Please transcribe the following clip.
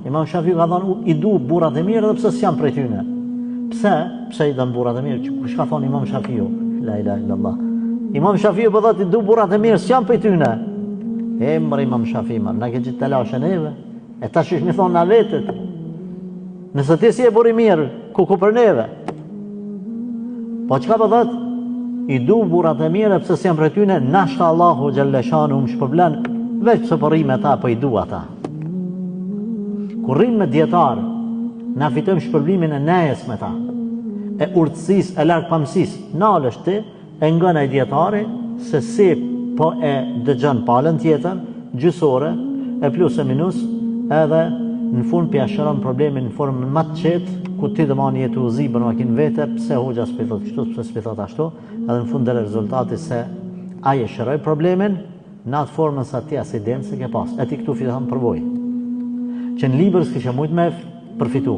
Imam Shafiu ka thonë i du burrat e mirë edhe pse s'jam prej tyne. Pse i dhan burrat e mirë? Kush ka thonë Imam Shafiu? La ilaha illallah. Imam Shafiu po thotë i du burrat e mirë, s'jam prej tyne. Emri Imam Shafiu, na ke gjithë të lashën neve. E tash ish mi thonë na vetët. Nëse ti si e buri mirë, ku për neve? Po çka po thotë? I du burrat e mirë pse s'jam prej tyne, nashta Allahu xhalleshanu më shpërblen veç pse po rrim ata, po i du ata. Kur rrim me dietar, na fitojmë shpërblimin e nejes me ta, e urtësisë, e larg pamësisë. Nalësh ti e ngën ai dietari se si po e dëgjon palën tjetër, gjysore, e plus e minus, edhe në fund pja shëron problemin në formën më të qetë, ku ti dëmani jetu u zibën makin vete, pse hoxha s'pi thot kështu, pse s'pi thot ashtu, edhe në fund dhe rezultati se aje shëroj problemin, në atë formën sa ti as idenë se ke pas. E ti këtu fiton përvojë. Që në libër s'kishe mujt me përfitu.